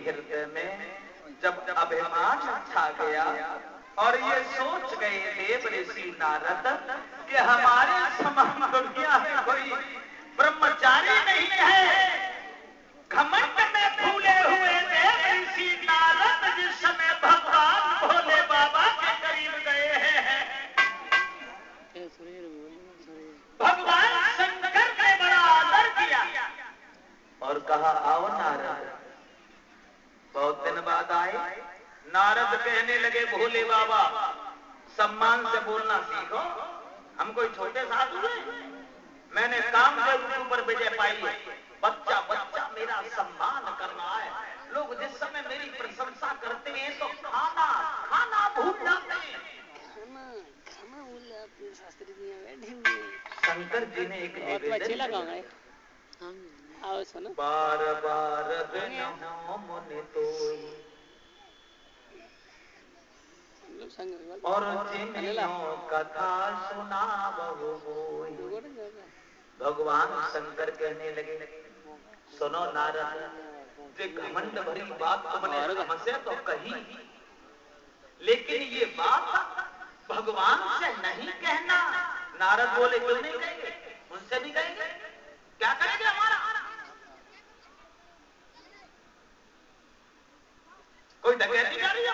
हृदय में जब अभिमान छा गया और ये सोच गए देव ऋषि नारद कि हमारे समान दुनिया में कोई ब्रह्मचारी नहीं है। घमंड में फूले हुए देव ऋषि नारद जिस समय भगवान भोले बाबा के करीब गए हैं, भगवान शंकर ने बड़ा आदर किया और कहा आओ नारद। बहुत दिन बाद आए। नारद कहने लगे भोले बाबा सम्मान से बोलना सीखो, हम कोई छोटे साधु हैं। मैंने काम के ऊपर विजय पाई है। बच्चा बच्चा मेरा सम्मान कर रहा है। लोग जिस समय मेरी प्रशंसा करते हैं तो खाना खाना भूल जाते हैं। खाना भूल जाते हैं। शास्त्री जी बैठे हुए। शंकर जी ने एक निवेदन आओ सुनो। बार बार बिनहो मुनि तोई और जिन्हों कथा सुनावहु मोई। भगवान शंकर कहने लगे सुनो नारद, जे घमंड भरी बात तुमने हमसे तो कही, लेकिन ये बात भगवान से नहीं कहना। नारद बोले क्यों नहीं कहेंगे, उनसे भी कहेंगे। क्या करेंगे हमारा? कोई डकैती कर रही है,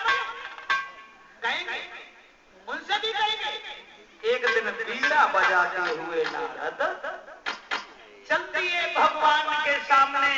कहेंगे, उनसे भी कहेंगे। एक दिन बीड़ा बजाते हुए नारद चलती है भगवान के सामने।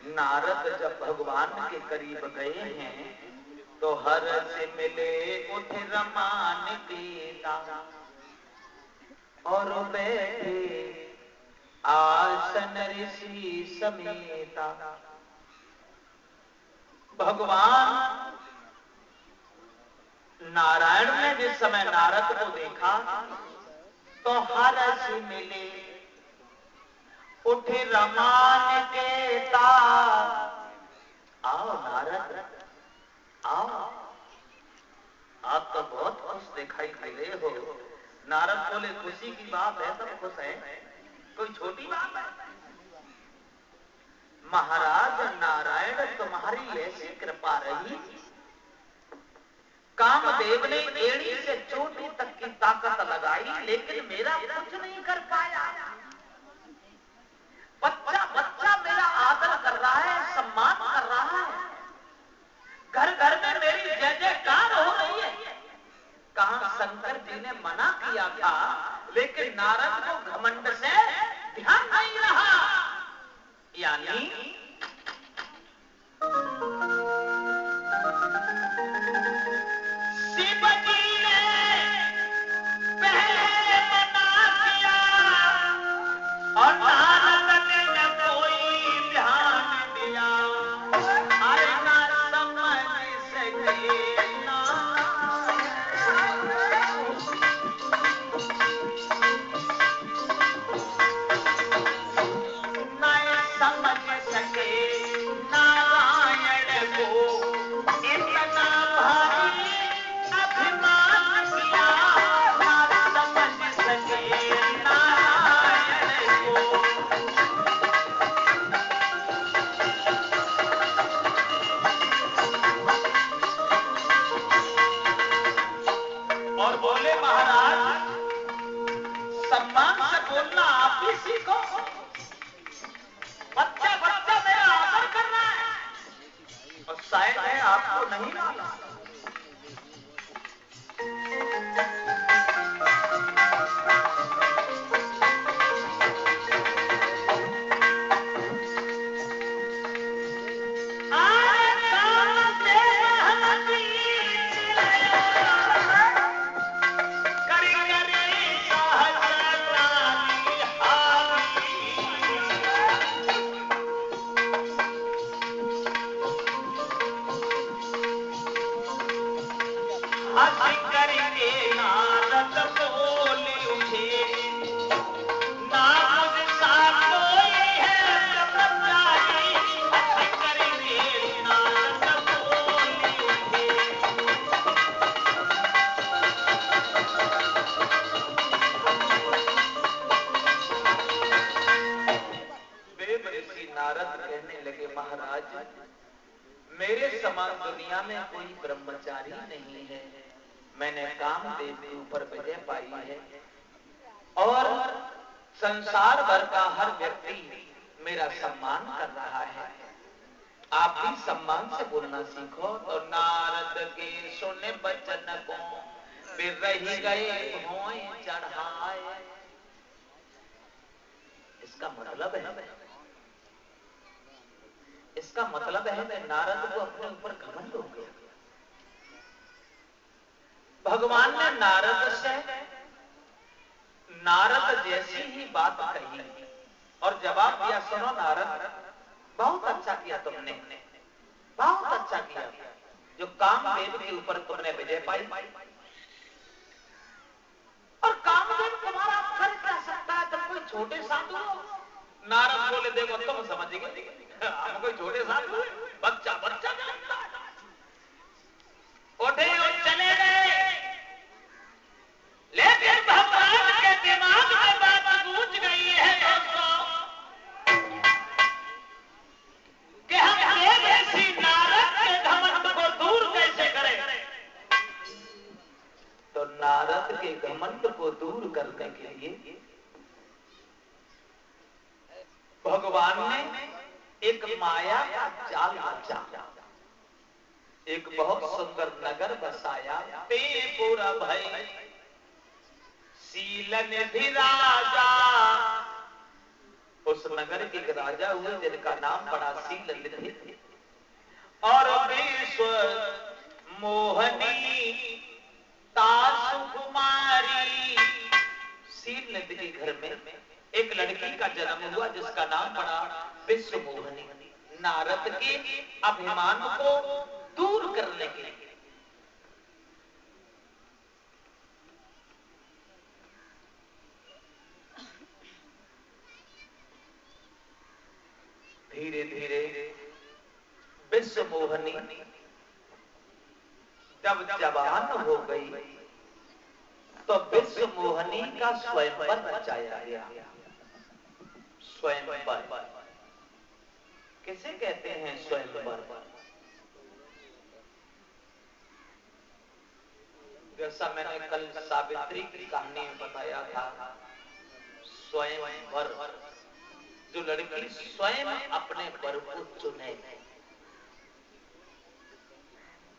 नारद जब भगवान के करीब गए हैं तो हर से मिले उठ रमान पीता और बैठे आसन ऋषि समेता। भगवान नारायण ने जिस समय नारद को देखा तो हर से मिले उठे रमान के तार। आओ नारद आओ, आप तो बहुत खुश दिखाई दे रहे हो। नारद बोले खुशी की बात है, सब खुश है, कोई छोटी बात है। महाराज नारायण तुम्हारी ऐसी कृपा रही, कामदेव ने एड़ी से चोटी तक की ताकत लगाई लेकिन मेरा कुछ नहीं कर पाया। बच्चा बच्चा मेरा आदर कर रहा है, सम्मान कर रहा है, घर घर में मेरी जय जयकार हो रही है। कहां शंकर जी ने मना किया था लेकिन नारद को घमंड से ध्यान नहीं रहा। यानी शिव जी ने पहले मना किया और नारद ने न कोई ध्यान दिया। अरे ना समझ सके ना महाराज सम्मान से बोलना आप भी सीखो। बच्चा बच्चा मेरा आदर कर रहा है और शायद है आपको नहीं मालूम। मेरे समान दुनिया में कोई ब्रह्मचारी नहीं है। मैंने कामदेव के ऊपर विजय पाई है और संसार भर का हर व्यक्ति मेरा सम्मान कर रहा है। आप भी सम्मान से बोलना सीखो। तो नारद के सुने बचन को फिर रही गए भोए चढ़ाए। इसका मतलब है कि नारद को अपने ऊपर घमंड हो गया। भगवान ने नारद जैसी ही बात कही और जवाब दिया, सुनो नारद, बहुत अच्छा किया तुमने, बहुत अच्छा किया जो कामदेव के ऊपर तुमने विजय पाई। और कामदेव तुम्हारा कर क्या सकता है? तुम कोई छोटे साधु हो। नारद बोले, देखो तुम समझ गए, हम कोई छोटे साधु, बच्चा बच्चा जानता है। उठे और चले गए। लेकिन भगवान के दिमाग में बात गूंज गई है दोस्तों कि हम देवऋषि नारद के घमंड को दूर कैसे करें। तो नारद के घमंड को दूर करने के लिए भगवान ने एक माया का जाल रचा, एक बहुत सुंदर नगर बसाया। पूरा भय शील निधि राजा। उस नगर के राजा हुए जिनका नाम पड़ा शील निधि। और विश्व मोहनी तासु कुमारी। शील निधि के घर में एक लड़की का जन्म हुआ जिसका नाम पड़ा विश्व मोहनी। नारद के अभिमान को दूर करने के लिए धीरे धीरे विश्व मोहनी जब जवान हो गई तो विश्व मोहनी का स्वयंवर रचाया गया। स्वयंवर किसे कहते हैं? स्वयंवर जैसा मैंने कल सावित्री की कहानी में बताया था, स्वयंवर जो लड़की स्वयं अपने वर को चुने।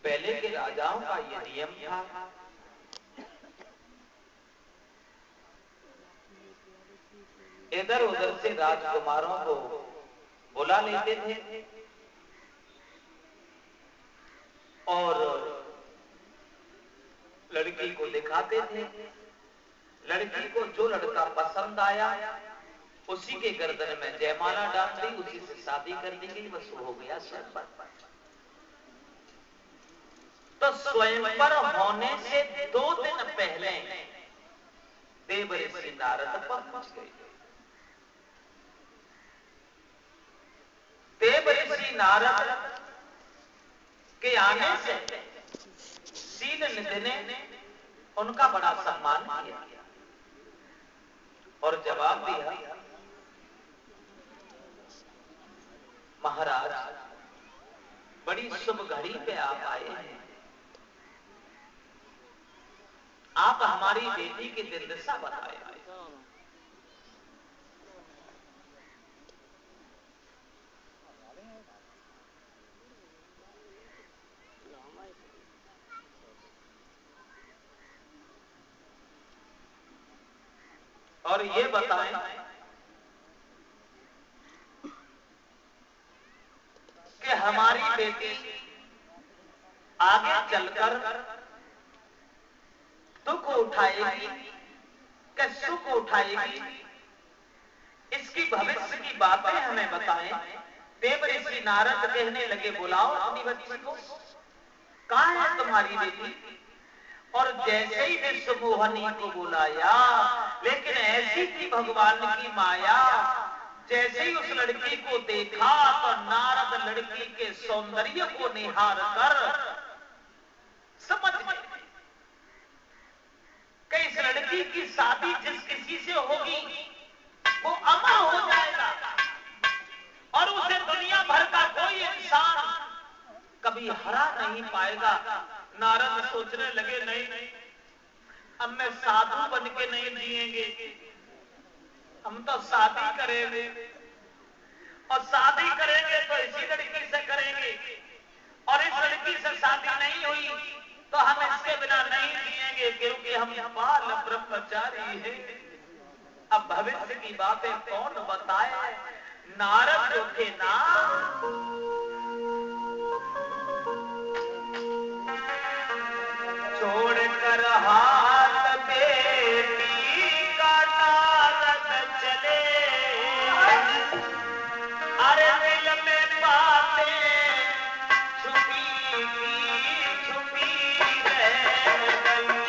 पहले के राजाओं का यह नियम था, इधर उधर से राजकुमारों को बुला लेते थे और लड़की को दिखाते थे। लड़की को जो लड़का पसंद आया उसी के गर्दन में जयमाला डाल दी, उसी से शादी कर दी गई, बस हो गया स्वयंवर। तो स्वयंवर होने से 2 दिन पहले देवऋषि नारद पहुंच गए। देवऋषि नारद के आने से शील निधि ने उनका बड़ा सम्मान किया और जवाब दिया, महाराज बड़ी शुभ घड़ी पे आप आए हैं। आप हमारी बेटी की दिल दशा बताए। और ये बताएं कि हमारी बेटी आगे चलकर दुख उठाएगी कि सुख उठाएगी, इसकी भविष्य की बातें हमें बताएं। देव ऋषि नारद कहने लगे, बुलाओ अपनी बच्ची को, कहां है तुम्हारी बेटी? और जैसे ही विश्व मोहनी को बुलाया, लेकिन ऐसी थी भगवान की माया, जैसे ही उस लड़की को देखा तो नारद लड़की के सौंदर्य को निहार कर समझ गए कि इस लड़की की शादी जिस किसी से होगी वो अमर हो जाएगा और उसे दुनिया भर का कोई इंसान कभी हरा नहीं पाएगा। नारद सोचने लगे, नहीं, अब मैं साधु बन के नहीं जिएंगे, हम तो शादी करेंगे और शादी करेंगे तो इसी लड़की से करेंगे, और इस लड़की से शादी नहीं हुई तो हम इसके बिना नहीं जिएंगे, क्योंकि हम बाल ब्रह्मचारी हैं। अब भविष्य की बातें कौन बताए? नारद उठे ना, छोड़कर हाथ बेटी का नारद चले, अरे दिल में बातें छुपी छुपी रह गई।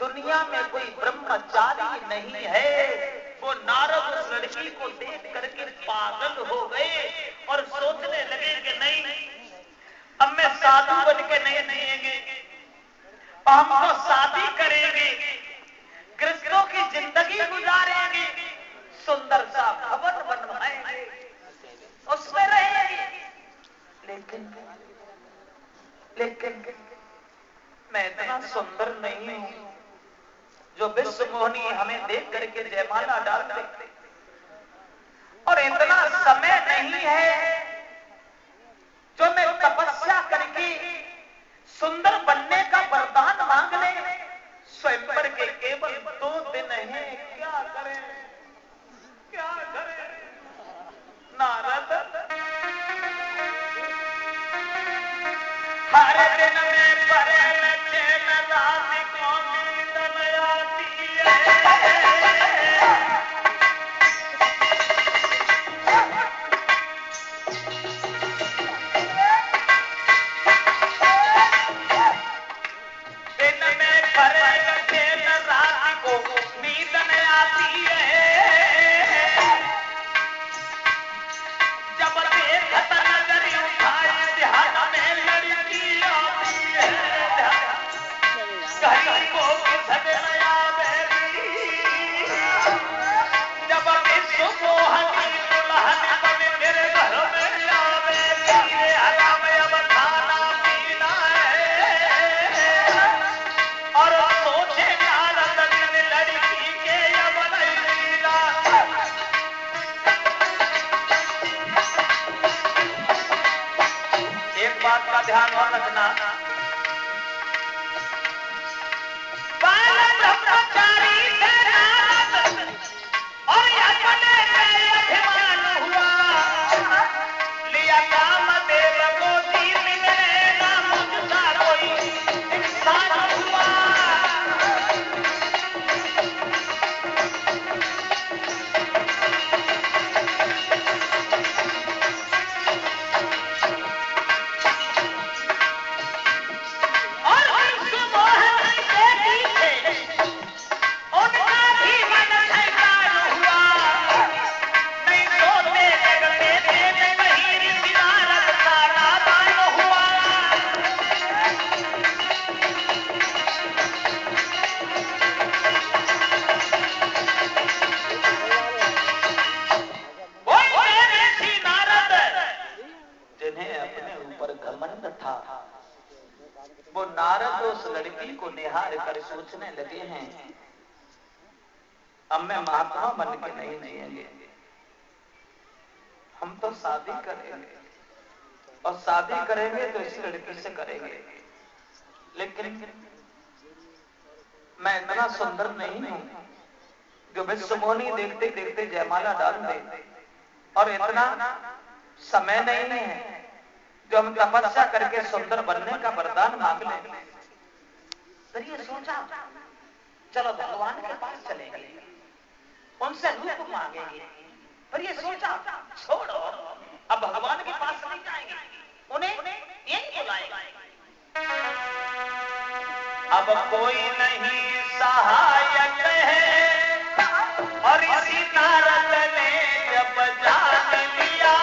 दुनिया में कोई ब्रह्मचारी नहीं है। वो नारद उस लड़की को देख करके पागल हो गए और सोचने लगे कि नहीं, अब मैं साधु बन के नहीं जिएंगे, हम तो शादी करेंगे, कृष्णों की जिंदगी गुजारेंगे, सुंदर सा भवन बनवाएंगे, उसमें रहेंगे। लेकिन मैं इतना सुंदर नहीं हूं जो विश्व मोहिनी हमें देख करके जयमाला डाल दे, और इतना समय नहीं है जो मैं तपस्या करके सुंदर बनने का वरदान मांग ले। स्वयंवर के केवल 2 दिन हैं, क्या करें क्या करें नारद। हर दिन में परे चैन रात को नींद न आती है। ध्यान रखना, ब्रह्मचारी और अपने अभिमान हुआ, लिया काम देव को मिले ना मुझसा कोई इंसान हुआ। वो नारद उस लड़की को निहार कर सोचने लगे हैं, अब मैं महात्मा बन के नहीं जिएंगे, हम तो शादी करेंगे, और शादी करेंगे तो इस लड़की से करेंगे। लेकिन मैं इतना सुंदर नहीं हूं जो विश्व मोहिनी देखते देखते जयमाला डाल दे, और इतना समय नहीं है जो हम तपस्या करके सुंदर बनने का वरदान मांग लें। फिर ये सोचा, चलो भगवान के पास चलेंगे, उनसे रूप मांगेंगे। फिर ये सोचा, छोड़ो, अब भगवान के पास नहीं जाएंगे, उन्हें यही बुलाएंगे। अब कोई नहीं सहायक है, और इसी नारद ने जब जान लिया,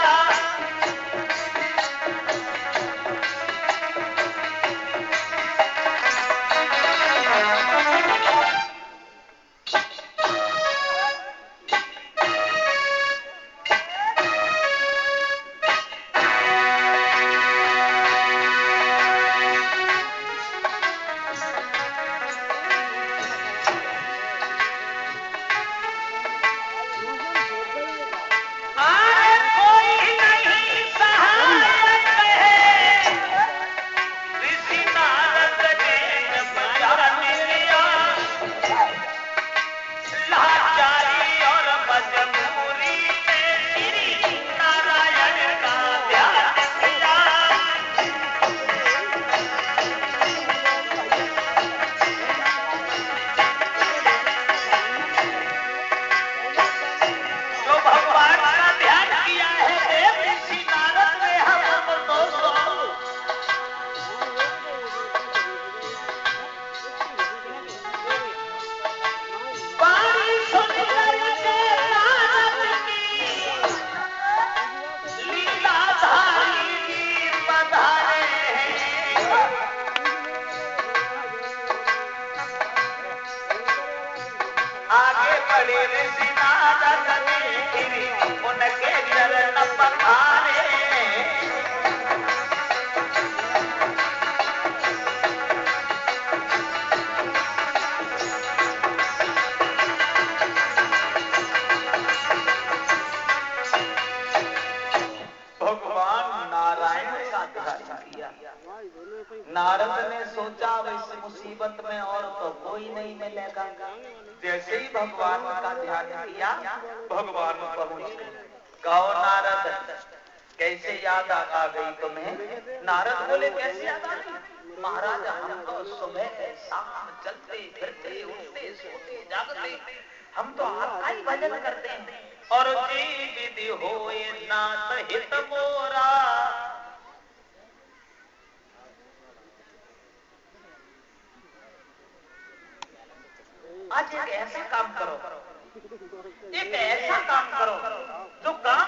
बड़े ऋषि नारद गिरी उनके चरण पखारे। भगवान नारायण का ध्यान किया। नारद ने सोचा इस मुसीबत में और तो कोई नहीं मिलेगा। जैसे ही भगवान का ध्यान किया भगवान पहुंच गए। कहो नारद कैसे याद आ गई तुम्हें? नारद बोले कैसे याद आ गई? महाराज हम तो सुबह शाम चलते फिरते उठते सोते जागते हम तो आपका ही भजन करते हैं। और जी विधि होए नाथ हित मोरा। आज एक ऐसा काम करो, एक ऐसा काम करो जो काम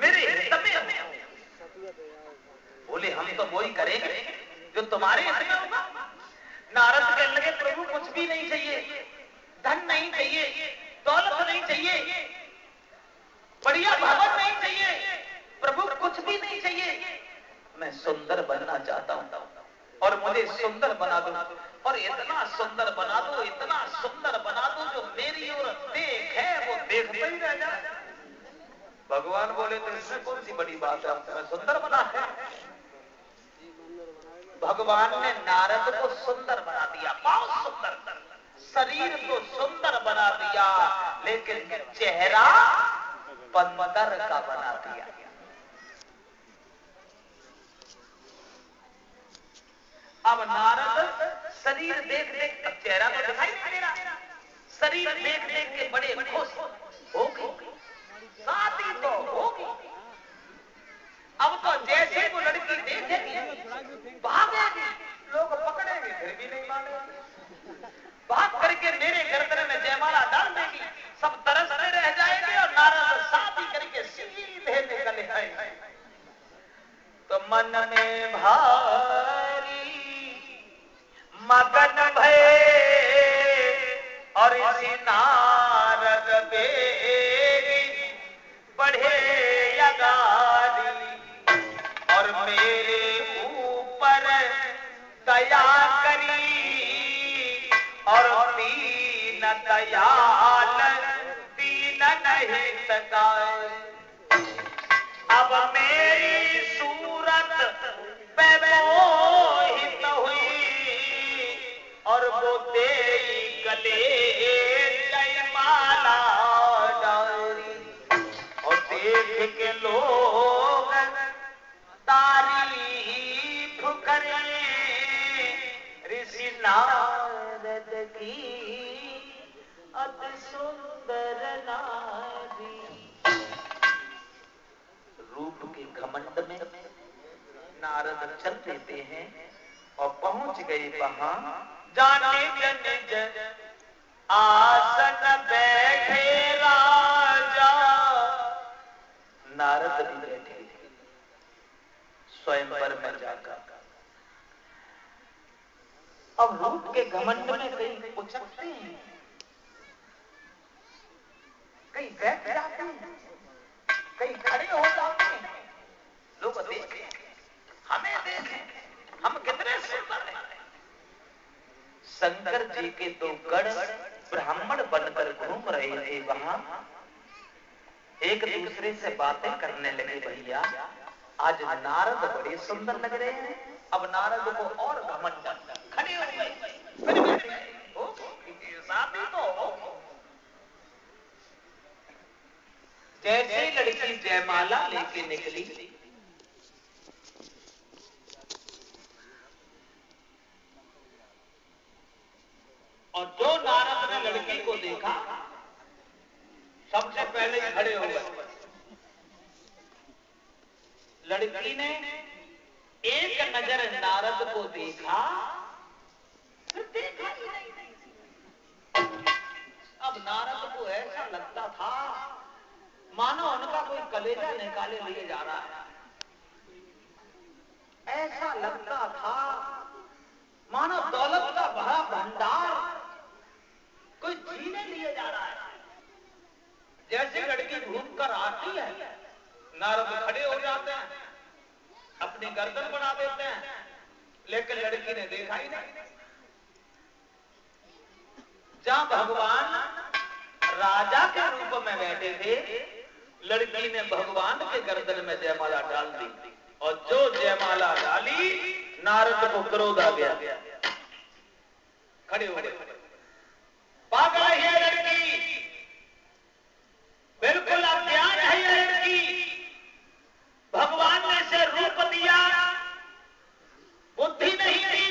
मेरे हित में हो। बोले हम तो वही करेंगे जो तुम्हारे हित में होगा। नारद कहने लगे प्रभु कुछ भी नहीं चाहिए, धन नहीं चाहिए, दौलत नहीं चाहिए, बढ़िया भवन नहीं चाहिए, प्रभु कुछ भी नहीं चाहिए। मैं सुंदर बनना चाहता हूं और मुझे सुंदर बना दो। और इतना सुंदर बना दो, इतना सुंदर बना दो जो मेरी ओर देखे वो देखते ही रह जाए। भगवान बोले तो इसमें कौन सी बड़ी बात है, मैं सुंदर बना है। भगवान ने नारद को सुंदर बना दिया, बहुत सुंदर। शरीर को सुंदर बना दिया लेकिन चेहरा बंदर का बना दिया। अब नारद शरीर देख देख के चेहरा तो दिखाई नहीं दे रहा, शरीर देख देख के बड़े खुश हो गए, शादी तो होगी। अब तो जैसे वो लड़की देखेगी भागेगी, लोग पकड़ेंगे फिर भी नहीं मानेंगे, भाग करके मेरे गर्दन में जयमाला डाल देगी, सब तरसते रह जाएंगे और नारद शादी करके सीधे निकल आए। तो मन में भारी मगन भये और इसी नारद बेरी बढ़े अगारी और मेरे ऊपर दया करी और दीन दयाल दीन नहीं सकाए। अब मेरी सूरत पे मोहित हुई और वो तेरी गले जयमाला डाली और देख के लोग तारीफ करें ऋषि नारद की अति सुंदर नारी। रूप के घमंड में नारद चल देते हैं और पहुंच गए वहां जाने निज आसन बैठे राजा। नारद भी बैठे थे स्वयंवर में जाकर। अब रूप के घमंड में कहीं उछलते हैं, कहीं बैठ जाते हैं, कहीं खड़े हो जाते हैं। लोग देखें, हमें देखें, हम कितने सुंदर हैं। शंकर जी के दो गण ब्राह्मण बनकर घूम रहे थे वहां, एक दूसरे से बातें करने लगे। भैया आज नारद बड़े सुंदर लग रहे हैं। अब नारद को और घमंड, खड़े हो गए, फिर बैठ गए, शादी तो हो। जैसे लड़की जयमाला लेके निकली और जो नारद ने लड़की को देखा सबसे पहले खड़े हो गए। लड़की ने एक नजर नारद को देखा, फिर देखा ही नहीं। अब नारद को ऐसा लगता था मानो उनका कोई कलेजा निकाले लिए जा रहा है। ऐसा लगता था मानो दौलत का बड़ा भंडार कोई छीने लिए जा रहा है। नारद खड़े हो जाते हैं, अपनी गर्दन बढ़ा देते हैं, लेकिन लड़की ने देखा ही नहीं। जहां भगवान राजा के रूप में बैठे थे, लड़की ने भगवान के गर्दन में जयमाला डाल दी, और जो जयमाला डाली, नारद को क्रोध आ गया, खड़े हो गए। पागल है ये लड़की, बिल्कुल अज्ञान है ये लड़की, भगवान ने इसे रूप दिया, बुद्धि नहीं दी,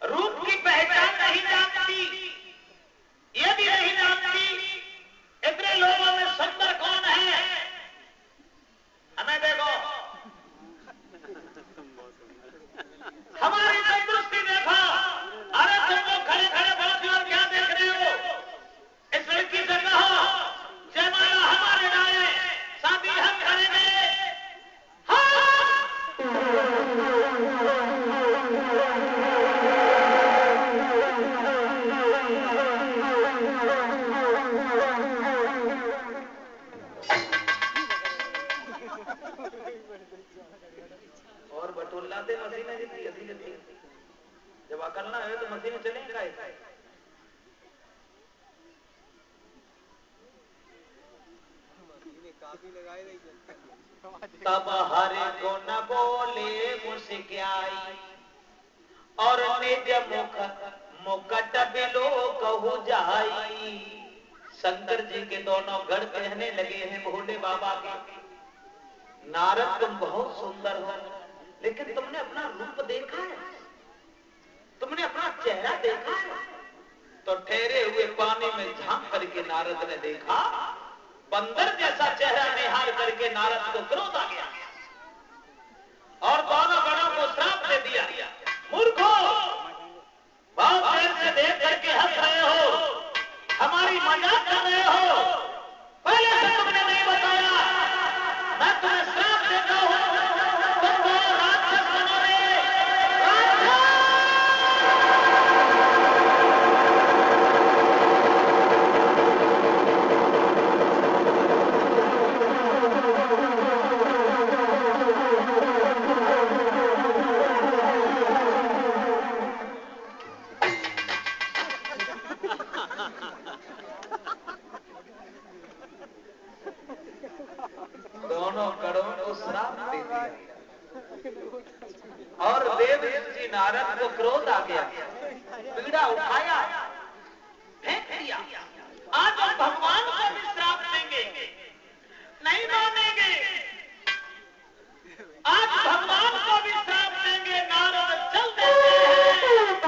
रूप की पहचान नहीं जानती, ये भी नहीं जानती इतने लोगों में सुंदर कौन है। हमें देखो, हमारी तंदुरुस्ती देखो, अरे तुम लोग खड़े खड़े बैठे और क्या देख रहे हो। इस लड़की से कहो जयमाला हमारे लाए, शादी हम करेंगे। और बटोला दे मशीनें जितनी अभी जल्दी, जब करना है तो मशीनें चलेंगे। तब हरे को न बोले मुस्कियाई, और निज मुख मुकट बिलो कहू जाई। शंकर जी के दोनों गढ़ कहने लगे हैं भोले बाबा के, नारद तुम बहुत सुंदर हो, लेकिन तुमने अपना रूप देखा है, तुमने अपना चेहरा देखा है। तो ठहरे हुए पानी में झांक करके नारद ने देखा, बंदर जैसा चेहरा निहार करके नारद को क्रोध आ गया, और दोनों गणों को श्राप दे दिया, मूर्खो, बहुत देर से देख करके हंस रहे हो, हमारी मजाक कर रहे हो, पहले से तुमने नहीं बताया, मैं तुम्हें श्राप देता हूं, तुम राक्षस बनोगे। दोनों गणों को श्राप दे दिया, और देव ऋषि नारद को क्रोध आ गया, पीड़ा उठाया, फेंक दिया। आज हम भगवान को भी श्राप देंगे, नहीं मानेंगे, आज भगवान को भी श्राप देंगे। नारद चल देते हैं।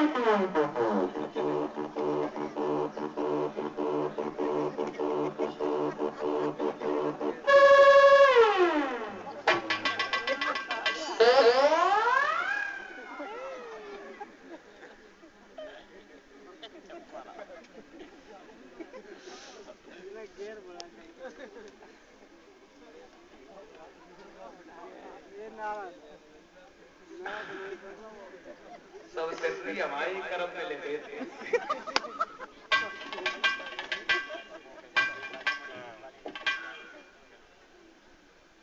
सब सिद्धि हमारी कर्म में लिखे थे।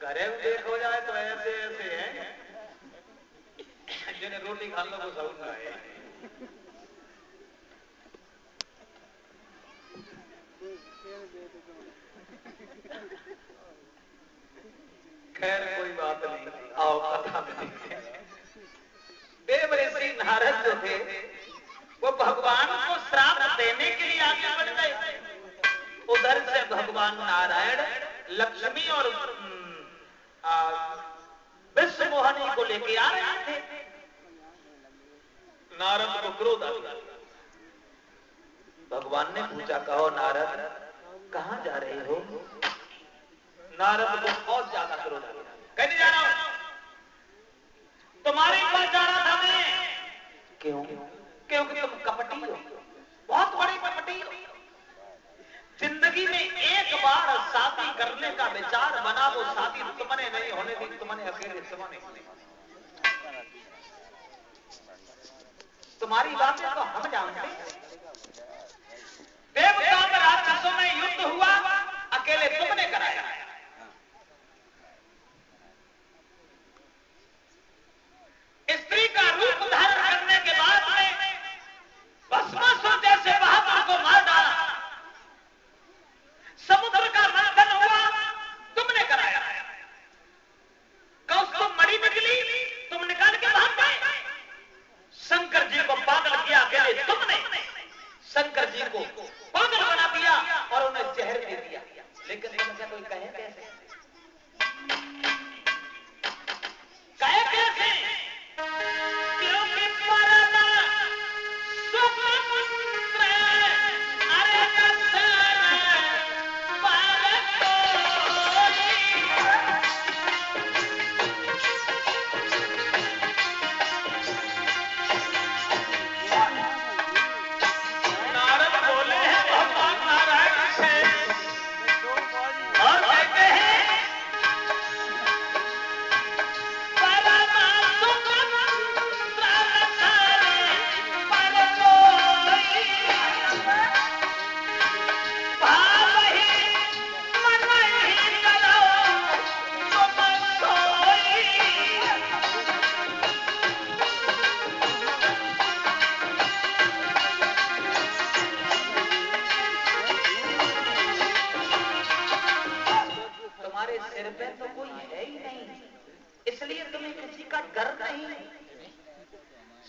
घरे में देख हो जाए तो ऐसे ऐसे हैं जिन्हें रोटी खाने को सब खाए। खैर कोई बात नहीं, आओ कथा में। देव ऋषि नारद जो थे वो भगवान को श्राप देने के लिए आगे बढ़ गए। उधर से भगवान नारायण लक्ष्मी और विश्व मोहनी को लेके आ रहे थे। नारद को क्रोध आ गया। भगवान ने पूछा, कहो नारद कहां जा रहे हो? नारद को बहुत ज्यादा क्रोध आ गया। कहीं जा रहा हूं, तुम्हारे पास जा रहा था मैं। क्यों? क्योंकि तुम कपटी हो, बहुत बड़ी कपटी हो। जिंदगी में एक बार शादी करने का विचार बना, वो शादी तुमने नहीं होने दी, तुमने अकेले तुमने। तुम्हारी बातें तो हम जानते हैं। देवता और राक्षसों में युद्ध हुआ, अकेले तुमने कराया।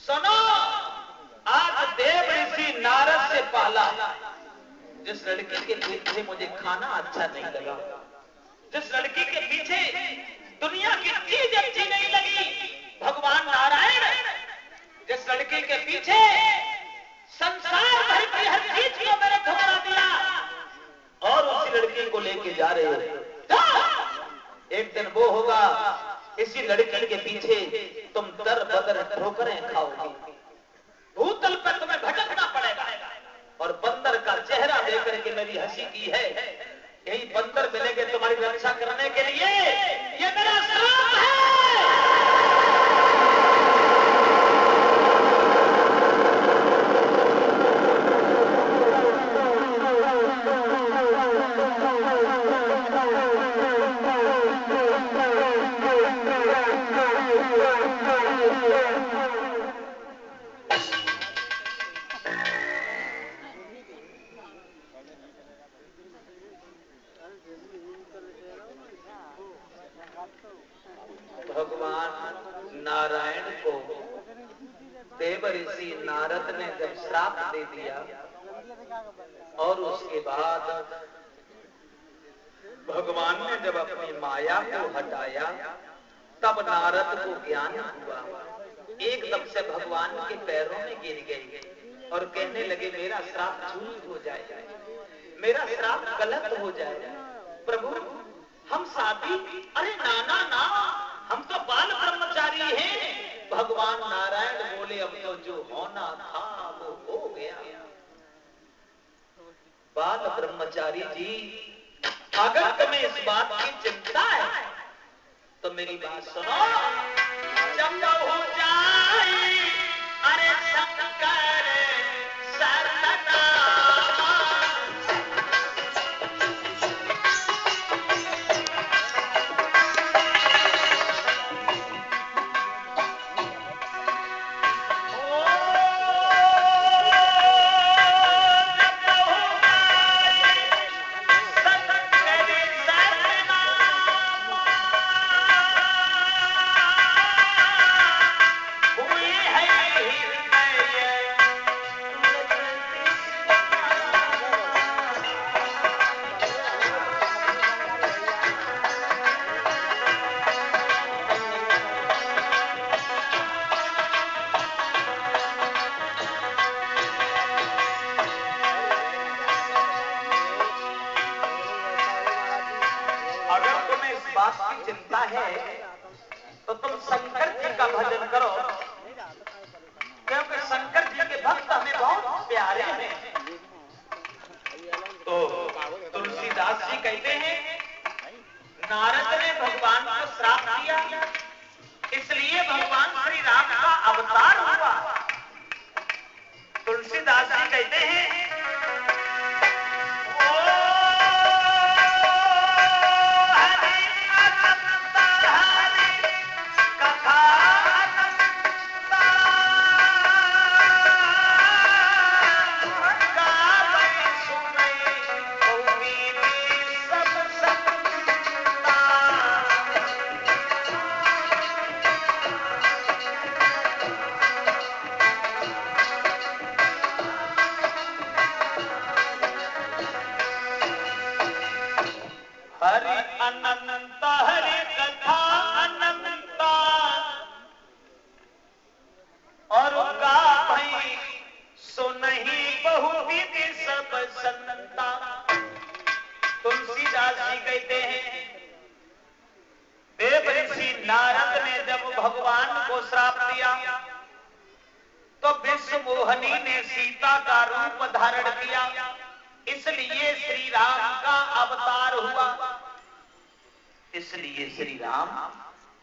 सुनो, आज देव ऋषि नारद से पहला जिस लड़की के पीछे मुझे खाना अच्छा नहीं लगा, जिस लड़की के पीछे दुनिया की चीज अच्छी नहीं लगी, भगवान नारायण जिस लड़की के पीछे संसार भर की हर चीज को मैंने ठुकरा दिया और उसी लड़की को लेके जा रहे हो। एक दिन वो होगा, इसी लड़की के पीछे तुम दर बदर ठोकरें खाओगे, भूतल पर तुम्हें भटकना पड़ेगा। और बंदर का चेहरा देखकर के मेरी हंसी की है, यही बंदर मिलेंगे तुम्हारी रक्षा करने के लिए, ये मेरा श्राप है। भगवान नारायण को देव ऋषि नारद ने जब श्राप दे दिया और उसके बाद भगवान ने जब अपनी माया को हटाया, तब नारद को ज्ञान हुआ। एकदम से भगवान के पैरों में गिर गई और कहने लगे मेरा श्राप झूठ हो जाएगा, मेरा श्राप गलत हो जाएगा। प्रभु हम शादी, अरे नाना ना, हम तो बाल ब्रह्मचारी हैं। भगवान नारायण बोले अब तो जो होना था वो हो गया। बाल ब्रह्मचारी जी, अगर तुम्हें इस बात की चिंता है तो मेरी बात सुनो। जब हो जाए अरे शंकर सरनामा, चिंता है तो तुम शंकर जी का भजन करो, क्योंकि शंकर जी के भक्त हमें बहुत प्यारे हैं। तो तुलसीदास जी कहते हैं नारद ने भगवान को श्राप दिया, इसलिए भगवान श्री राम का अवतार हुआ। तुलसीदास जी कहते हैं हरि अनंत हरि कथा अनंता और का भई सुनहि बहुविधि सब संता। तुलसीदास जी कहते हैं देव ऋषि नारद ने जब भगवान को श्राप दिया तो विश्व मोहनी ने सीता का रूप धारण किया, इसलिए श्री राम का अवतार हुआ। इसलिए श्री राम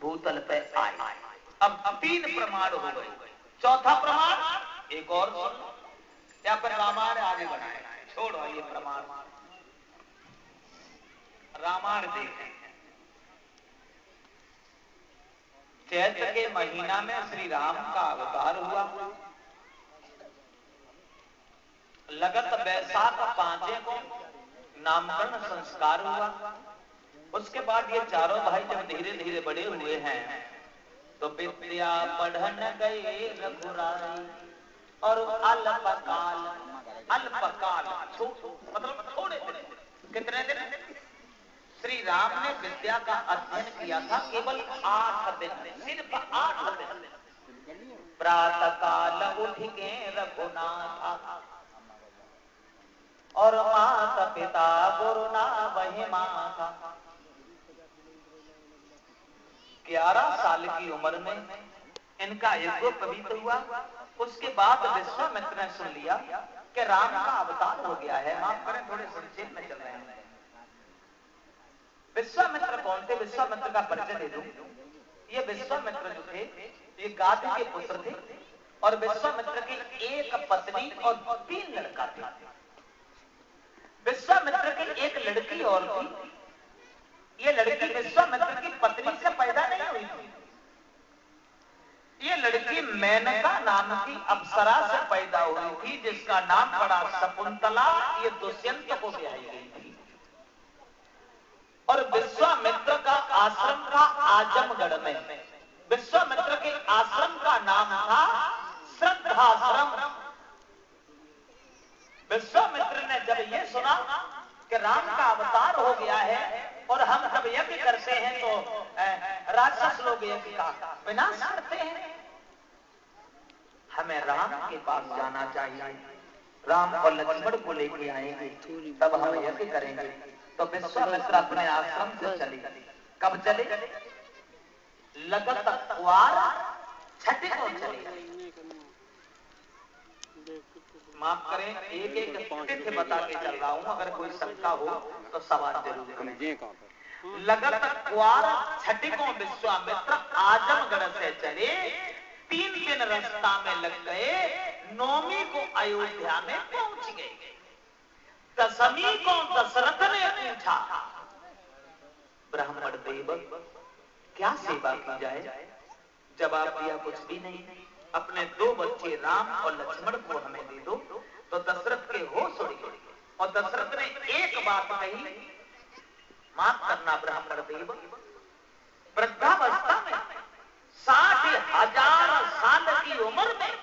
भूतल पे आए। अब 3 प्रमाण हो गए, चौथा प्रमाण एक और सुनो, या पर रामायण आगे बढ़ाए, छोड़ो ये प्रमाण, रामायण देखें। चैत्र के महीना में श्री राम का अवतार हुआ, लगत वैशाख 5 को नामकरण संस्कार हुआ। उसके बाद ये चारों भाई जब धीरे धीरे बड़े हुए हैं तो विद्या पढ़न गए रघुराई और अल्पकाल मतलब थोड़े दिन, कितने दिन? श्री राम ने विद्या का अध्ययन किया था केवल 8 दिन, सिर्फ 8 दिन। प्रातः काल उठ के रघुनाथ और माता पिता गुरु ना वही माता। 11 साल की उम्र में इनका यज्ञ पवित्र हुआ। उसके बाद विश्वामित्र ने सुन लिया कि राम का अवतार हो गया है। माफ करें, थोड़े संक्षेप में चल रहे हैं। विश्वामित्र कौन थे? विश्वामित्र का परिचय दे दूं। ये विश्वामित्र जो थे, ये गादी के पुत्र थे और विश्वामित्र की एक पत्नी और 3 लड़का थे। विश्वामित्र की एक लड़की और थी। ये लड़की विश्वामित्र की पत्नी से पैदा नहीं हुई थी। ये लड़की मेनका नाम की अप्सरा से पैदा हुई थी, जिसका नाम पड़ा शकुंतला। ये दुष्यंत को ब्याही गई थी। और विश्वामित्र का आश्रम था आजमगढ़ में। विश्वामित्र के आश्रम का नाम था श्रद्धाश्रम। विश्वामित्र ने जब ये सुना कि राम का अवतार हो गया है और हम जब यज्ञ करते हैं तो राक्षस लोग यज्ञ का विनाश करते हैं, हमें राम के पास जाना चाहिए, राम और लक्ष्मण को लेके आएंगे तब हम यज्ञ करेंगे। तो विश्वामित्र अपने आश्रम से चले। कब चले? लगत कुआर छठे को चले। माफ करें, एक एक तिथि बता के चल रहा हूं, अगर कोई शंका हो तो सवाल जरूर करें। लगत कुआर छठे को विश्वामित्र आजमगढ़ से चले। 3 दिन रास्ता में लग गए। 9वीं को अयोध्या में पहुंच गए। 10वीं को दशरथ ने पूछा, ब्राह्मण देव क्या सेवा की जाए? जवाब दिया, कुछ भी नहीं, अपने 2 बच्चे राम और लक्ष्मण को हमें दे दो। तो दशरथ के होश उड़ गए और दशरथ ने एक बात कही, माफ करना ब्राह्मण देव, वृद्धावस्था में 60,000 साल की उम्र में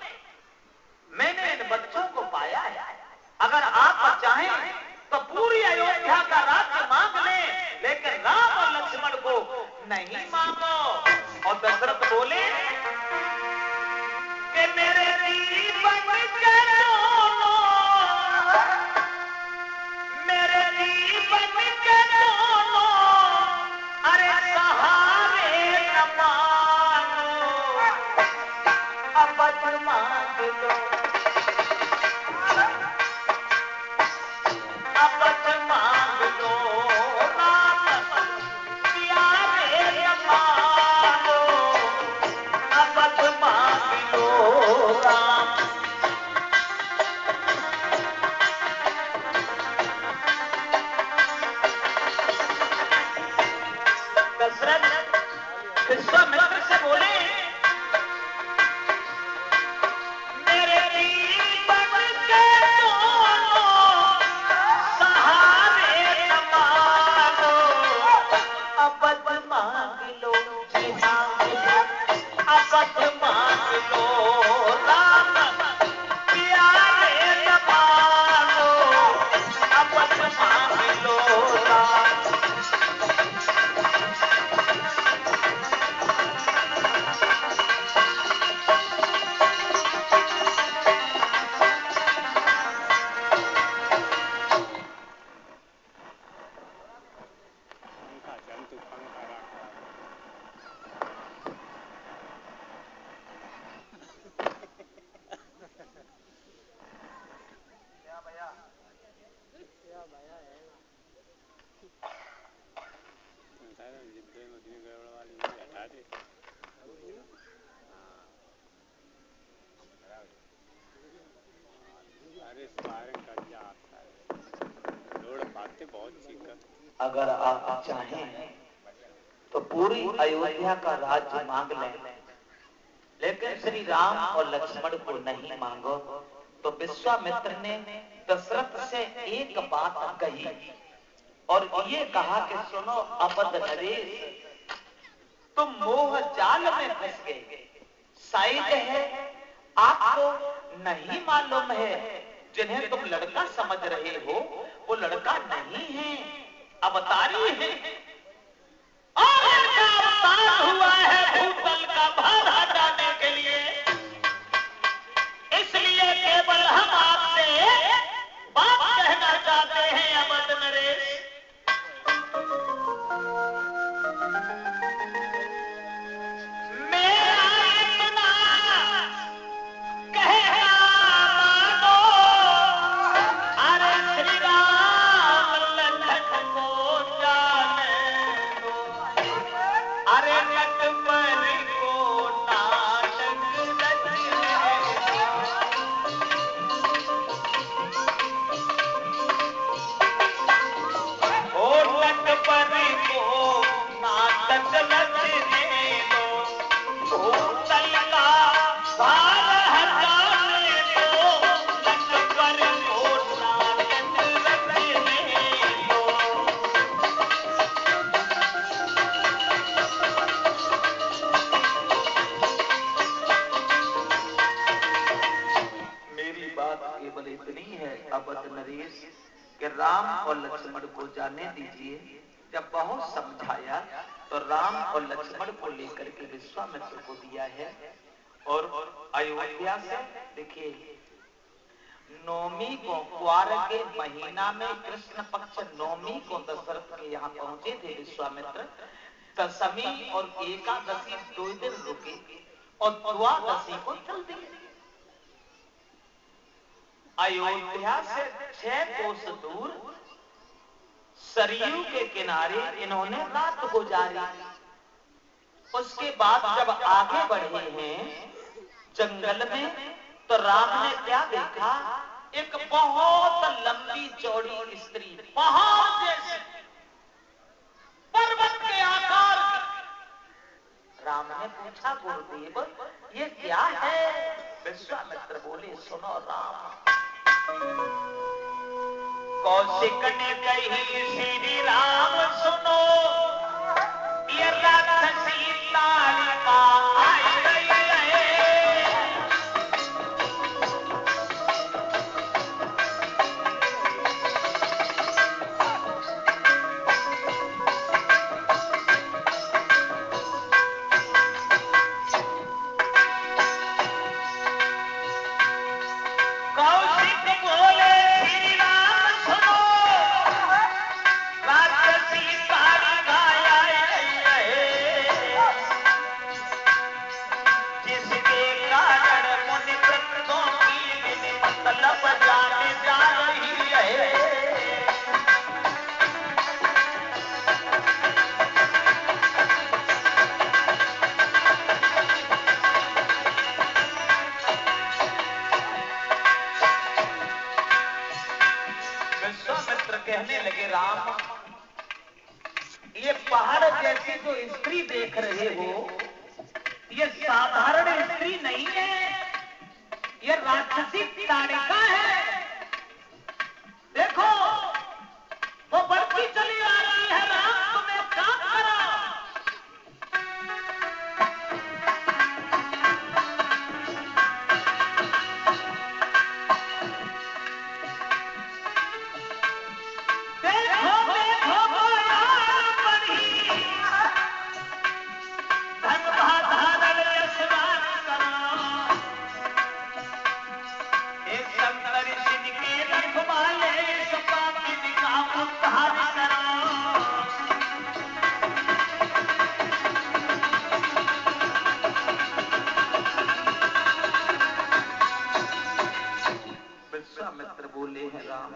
मैंने इन बच्चों को पाया है। अगर आप चाहें तो पूरी अयोध्या का राज्य मांग लें, लेकिन राम और लक्ष्मण को नहीं मांगो। और दशरथ बोले कि मेरे जीवन के दोनों अरे सहारे न मानो, अब मांग लो, अब मांग लो राम प्यारे न मानो, अब मांग लो राम। दशरथ विश्वामित्र से बोले, मेरे जीवन के दोनों सहारे न मानो, अब मांग लो, जी हाँ अब मांग लो राम प्यारे न मानो, अब मांग लो राम। अगर आप चाहें तो पूरी अयोध्या का राज्य मांग लें, लेकिन श्री राम और लक्ष्मण को नहीं मांगो। तो विश्वामित्र ने दशरथ से एक बात कही और ये कहा कि सुनो अपद नरेश, तुम मोह जाल में फंस गए। शायद है आपको नहीं मालूम है, जिन्हें तुम लड़का समझ रहे हो वो लड़का नहीं है, अवतारी है। और इनका अवतार हुआ है भूतल का भार हटाने के लिए। इसलिए केवल हम आपसे बात कहना चाहते हैं अवध नरेश। मेरा इतना कहना मानो, अरे श्री राम लखन को जाने दो, अरे नटवर को नाटक रचने दो, ओ नटवर को नाटक रचने दो, भूतल का भार हटाने दो, नटवर को नाटक रचने दो। मेरी बात केवल इतनी है अवध नरेश कि राम और लक्ष्मण को जाने दीजिए। जब बहुत समझाया तो राम और लक्ष्मण को लेकर के विश्वामित्र को दिया है। और अयोध्या से देखिए, नौमी को क्वार के महीना में कृष्ण पक्ष नौमी को दशरथ के यहाँ पहुंचे थे विश्वामित्र। दशमी और एकादशी 2 दिन रुके और द्वादशी को चल दिए। अयोध्या से 6 कोस दूर सरयू के किनारे इन्होंने रात गुजारी। उसके बाद जब आगे बढ़े हैं जंगल में, तो राम ने क्या देखा? एक बहुत लंबी चौड़ी स्त्री, पहाड़ जैसी, पर्वत के आकार की। राम ने पूछा, गुरुदेव ये क्या है? विश्वामित्र बोले, सुनो राम। कौशिक ने कही श्री राम सुनो, ये राक्षसी तालिका आई गई है। कौशिक बोले श्री राम सुनो, राक्षसी तालिका आई है, जिसके कारण मुनि वृत्तों की विधि मतलब जाने जा रही है। विश्वामित्र कहने लगे, राम ये पहाड़ जैसी जो स्त्री देख रहे हो, ये साधारण स्त्री नहीं है, ये राक्षसी ताड़िका है। देखो वो बढ़ती चली आ रही है। राम तुम एक काम करो, देखो देखो यार बड़ी धन धारण यशवान करो, एक संतर सिंह के रखवाले सपा की दिखा उद्धार करो। विश्वामित्र बोले हैं, राम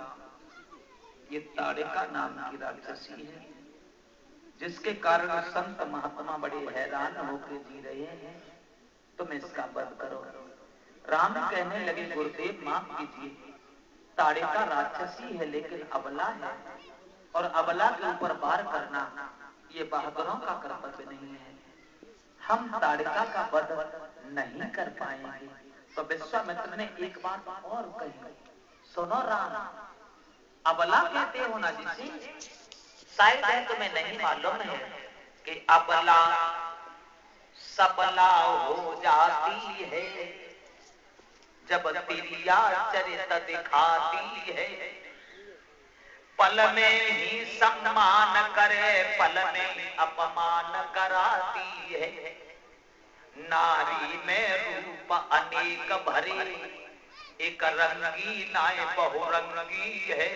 ये ताड़िका नाम की राक्षसी है, जिसके कारण संत महात्मा बड़े हैरान होकर जी रहे हैं। तुम इसका वध करो। राम कहने लगे, गुरुदेव माफ कीजिए, ताड़िका राक्षसी है लेकिन अबला है, और अबला के ऊपर वार करना ये बहादुरों का कर्तव्य नहीं है। हम ताड़िका का वध नहीं कर पाएंगे। तो विश्वामित्र ने एक बात और कही, सुनो राम, अबला कहते हो ना जिसे, शायद है तुम्हें नहीं मालूम है कि अबला सबला हो जाती है जब तिरिया चरित दिखाती है। पल में ही सम्मान करे, पल में अपमान कराती है। नारी में रूप अनेक भरे, एक रंगी नाय बहुरंगी है।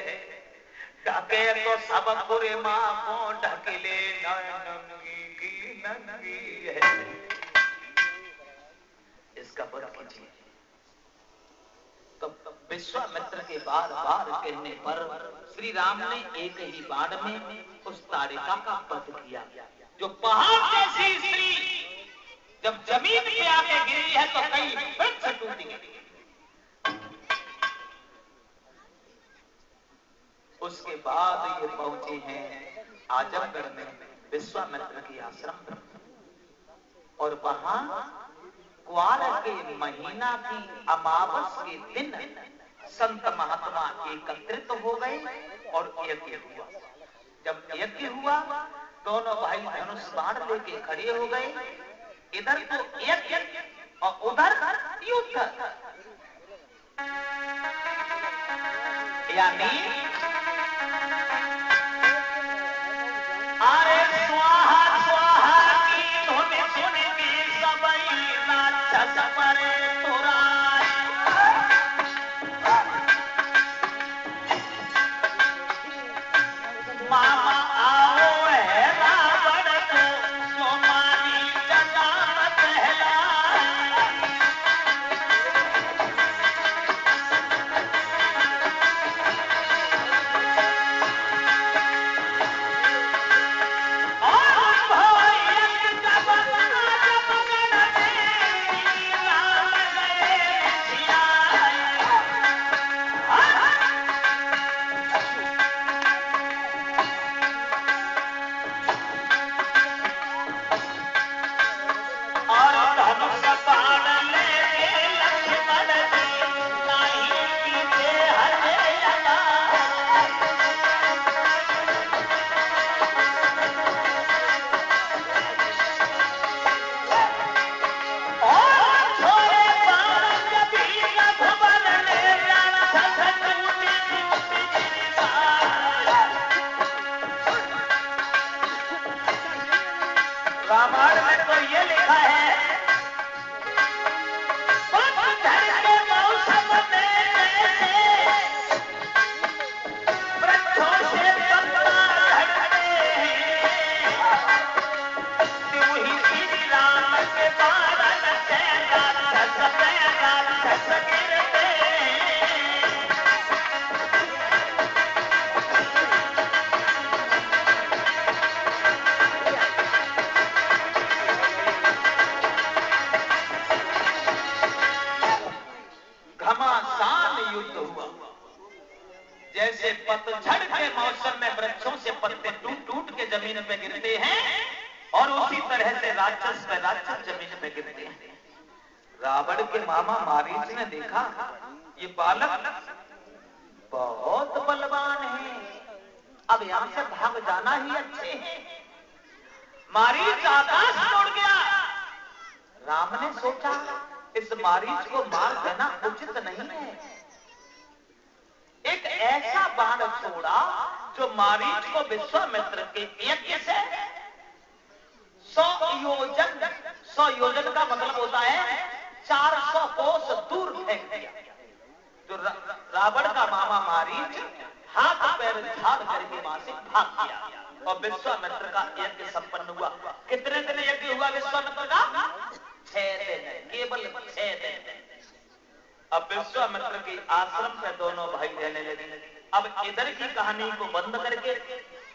ढके तो सब बुरे माँ को, ढकले नंगी की नंगी है। इसका पद कीजिए। तो विश्वामित्र के बार बार कहने पर श्री राम ने एक ही बाण में उस ताड़िका का वध किया। जो पहाड़ जैसी स्त्री जब जमीन पे आके गिरी है तो कई वृक्ष टूट गए। उसके बाद ये पहुंचे हैं आजमगढ़ में विश्वामित्र के आश्रम, और वहां कुआर के महीना की अमावस के दिन संत महात्मा एकत्रित हो गए और यज्ञ हुआ। जब यज्ञ हुआ दोनों भाई धनुष बाण लेके खड़े हो गए। इधर तो यज्ञ और उधर युद्ध, यानी अरे स्वाहा स्वाहा की धुन सुन के सबई राक्षस परे तुराई। मामा आओ है रावण को सोमानी जगाम कहलाई। रामायण में तो ये लिखा है, पतझड़ के मौसम में जैसे वृक्षों से पत्ता झड़ते हैं, त्यों ही श्री राम के बारण से राक्षस गिरते हैं। घमासान युद्ध हुआ। जैसे पतझड़ के मौसम में वृक्षों से पत्ते टूट टूट के जमीन पे गिरते हैं, और उसी तरह से राक्षस पे राक्षस जमीन पे गिरते हैं। रावण के मामा मारीच ने देखा ये बालक बहुत बलवान है, अब यहां से भाग जाना ही अच्छे है। मारीच आकाश उड़ गया। राम ने सोचा इस मारीच को मार देना उचित नहीं है। एक ऐसा बाण छोड़ा जो मारीच को विश्वामित्र के यज्ञ से 100 योजन का मतलब होता है 400 कोस दूर फेंक दिया। जो रावण का मामा मारीच हाथ पैर झाड़ करके वहां से भाग गया, और विश्वामित्र का यज्ञ संपन्न हुआ। कितने दिन यज्ञ हुआ विश्वामित्र का? 6 दिन, केवल 6 दिन। अब विश्वामित्र के आश्रम पे दोनों भाई रहने लगे। अब इधर की कहानी को बंद करके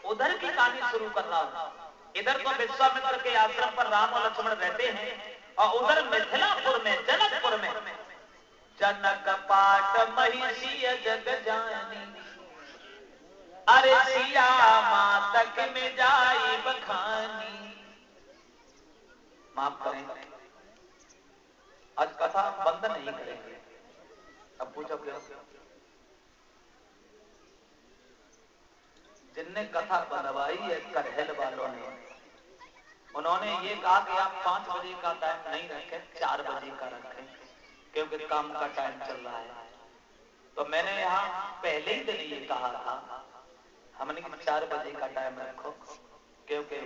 उधर की कहानी शुरू कर रहा हूं। इधर तो विश्वामित्र के आश्रम पर राम और लक्ष्मण रहते हैं, और उधर मिथिलापुर में जनकपुर में जनक पाट महिषी जग जानी, अरे सिया मातक में जाई बखानी। माफ करें, आज कथा बंद नहीं करेंगे। अब पूछो क्यों? जिनने कथा बनवाई है करहल वालों ने, उन्होंने ये कहा कि आप 5 बजे का टाइम नहीं रखें, 4 बजे का रखें, क्योंकि काम का टाइम चल रहा है। तो मैंने यहाँ पहले ही दिन ये कहा था, हमने 4 बजे का टाइम रखो, क्योंकि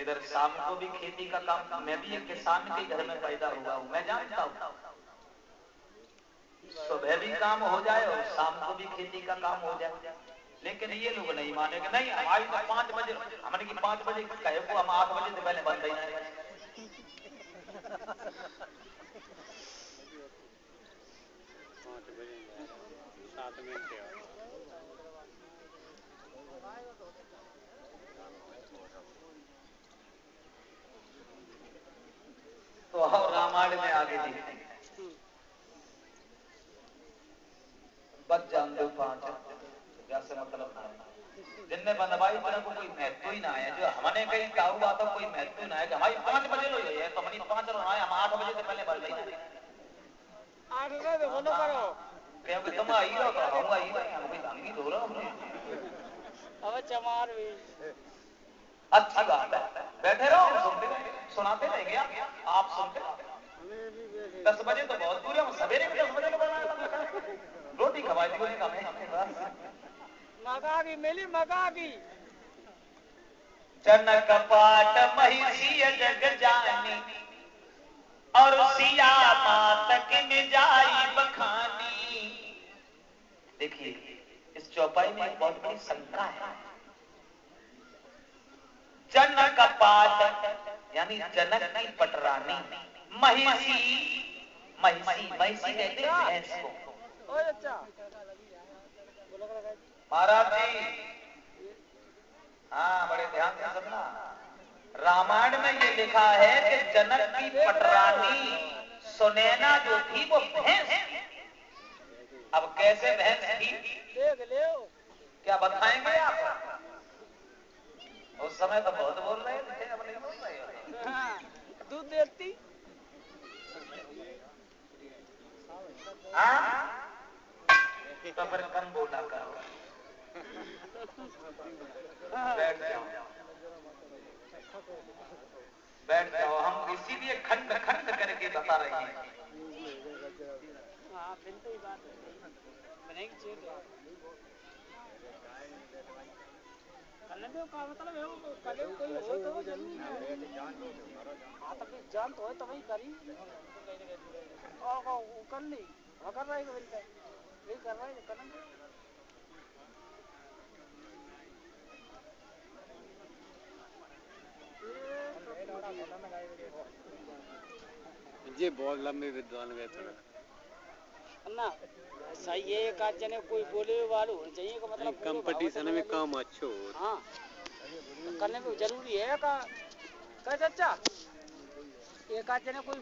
इधर शाम को भी खेती का काम, मैं भी एक किसान के घर में पैदा हुआ हूँ, मैं जानता हूँ सुबह भी काम हो जाए और शाम को भी खेती का काम हो जाए। लेकिन ये लोग नहीं मानेंगे, नहीं हमारी तो 5 बजे, हमने की 5 बजे कहे को हम 8 बजे से पहले बंद ही नहीं। तो हम रामायण में आगे देखेंगे। बच जान दो 5 जैसे मतलब ना जिनने बनवाई पर को कोई महत्व ही ना है, जो हमने कहीं कहा हुआ तो कोई महत्व ना है कि हमारी 5 बजे लो है तो हमारी 5 लो है, हम 8 बजे से पहले बंद ही नहीं। 8 बजे तो बोलो करो, क्योंकि तुम आई रहो तो हम आई रहे, हम कोई अंगी धो रहा हूं। अब चमार भी अच्छी बात है, बैठे रहो, सुनते सुनाते रहेंगे आप सुनते। 10 बजे तो बहुत दूर है, सवेरे में 10 बजे को बनाया रोटी खवाई दी कोई काम है। मगा की मिली मगा की जनक पाट महिषी जग जानी और सिया मात किन जाई बखानी। देखिए इस चौपाई में एक बहुत बड़ी शंका है। जनक पाट यानी जनक की पटरानी, महिषी महिषी महिषी कहते हैं भैंस को। अच्छा महाराज जी, हाँ बड़े ध्यान से सुनना, रामायण में ये लिखा है कि जनक की पटरानी सुनैना जो थी वो भैंस। अब कैसे भैंस थी देख ले, क्या बताएंगे आप? उस समय तो बहुत बोल रहे थे, अब नहीं बोल रहे हो। हाँ, दूध देती हाँ तो फिर कम बोला करो, बैठ जाओ बैठ जाओ, हम इसीलिए खंड खंड करके बता रहे हैं। हाँ बिल्कुल बात है, कलंदे का मतलब है वो कले कोई हो तो जरूर हाँ तो जान तो है तो वही करी और वो कर ली वो कर रहा है वही कर रहा है कलंदे ये बहुत लंबे विद्वान गए थोड़ा ना सही है। एक आध जने कोई बोले वाले होने चाहिए का मतलब कंपटीशन में काम अच्छो हाँ तो करने में जरूरी है का चाचा एक आध जने कोई